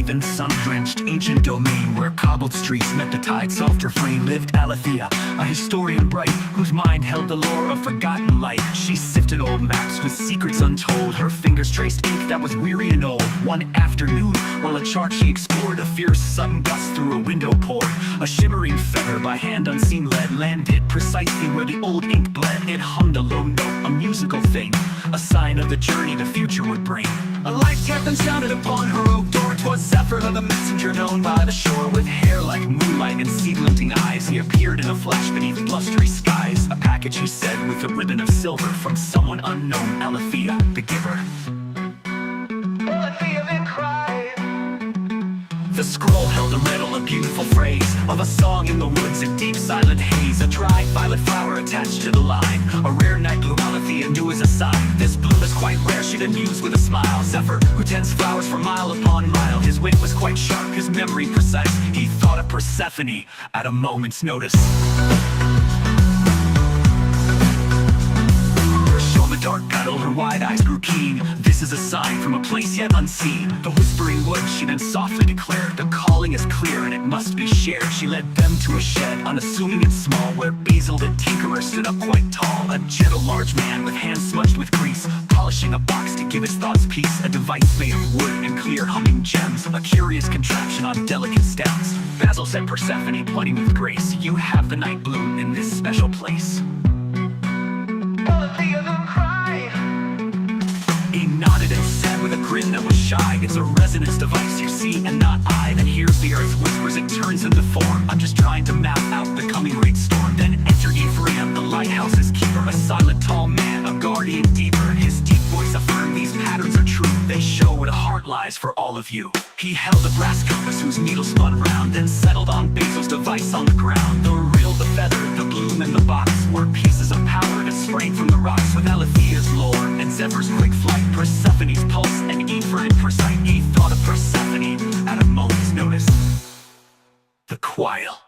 and sun-drenched ancient domain where cobbled streets met the tide soft refrain lived Alethea, a historian bright whose mind held the lore of forgotten light. She sifted old maps with secrets untold, her fingers traced ink that was weary and old. One afternoon, while a chart she explored, a fierce sun gust through a window poured. A shimmering feather by hand unseen led landed precisely where the old ink bled. It hummed a low note, a musical thing, a sign of the journey the future would bring. A light tap then sounded upon her oak door. 'Twas Zephyr, the messenger known by the shore. With hair like moonlight and sea-glinting eyes, he appeared in a flash beneath blustery skies. A package, he said, with a ribbon of silver, from someone unknown, Alethea, the giver. Alethea then cried. The scroll held a riddle, a beautiful phrase of a song in the woods, a deep silent haze. A dry violet flower attached to the line, a rare night bloom Alethea knew as a sign. This bloom is quite rare, she then mused with a smile. Zephyr, who tends flowers for mile upon mile, his wit was quite sharp, his memory precise. He thought of Persephone at a moment's notice. Dark petal, her wide eyes grew keen. This is a sign from a place yet unseen. The whispering wood, she then softly declared, the calling is clear and it must be shared. She led them to a shed, unassuming and small, where Basil the tinkerer stood up quite tall. A gentle large man with hands smudged with grease, polishing a box to give his thoughts peace. A device made of wood and clear humming gems, a curious contraption on delicate stems. Basil said, Persephone, pointing with grace, you have the night bloom in this special place. He nodded and said with a grin that was shy, it's a resonance device you see and not I, that hears the earth whispers, it turns into form. I'm just trying to map out the coming great storm. Then enter Ephraim, the lighthouse's keeper, a silent tall man, a guardian deeper. His deep voice affirmed these patterns are true, they show where the heart lies for all of you. He held a brass compass whose needle spun round, then settled on Basil's device on the ground. The riddle, the feather, the bloom, and the box were pieces of power that sprang from the rocks. With Alethea's lore and Zephyr's quick flight, Persephone's pulse and Ephraim precise, he thought of Persephone at a moment's notice. The Quail.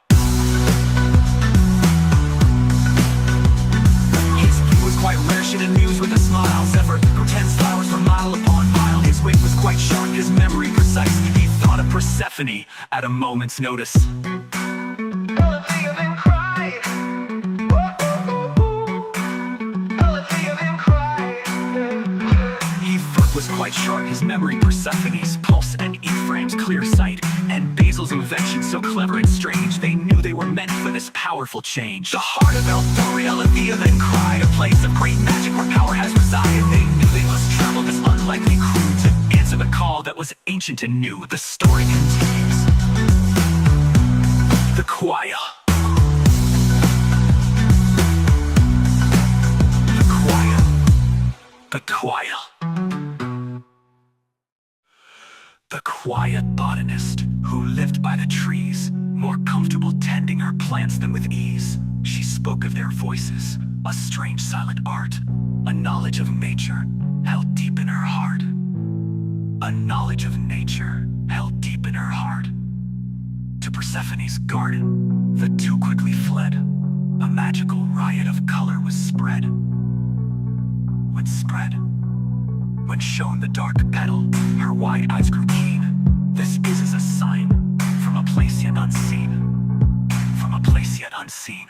His view was quite rare, she then mused with a smile. Zephyr, who tends flowers for mile upon mile, his wit was quite sharp, his memory precise. He thought of Persephone at a moment's notice. Was quite sharp, his memory Persephone's pulse and Ephraim's clear sight, and Basil's invention so clever and strange. They knew they were meant for this powerful change. The heart of Eldoria, Alethea then cried, a place of great magic where power has resided. They knew they must travel this unlikely crew to answer the call that was ancient and new. The story continues. The Quail. The Quail. The Quail. The quiet botanist who lived by the trees, more comfortable tending her plants than with ease. She spoke of their voices, a strange silent art, a knowledge of nature held deep in her heart. A knowledge of nature held deep in her heart. To Persephone's garden, the two quickly fled. A magical riot of color was spread. When shown the dark petal, her wide eyes grew keen. This is a sign from a place yet unseen. From a place yet unseen.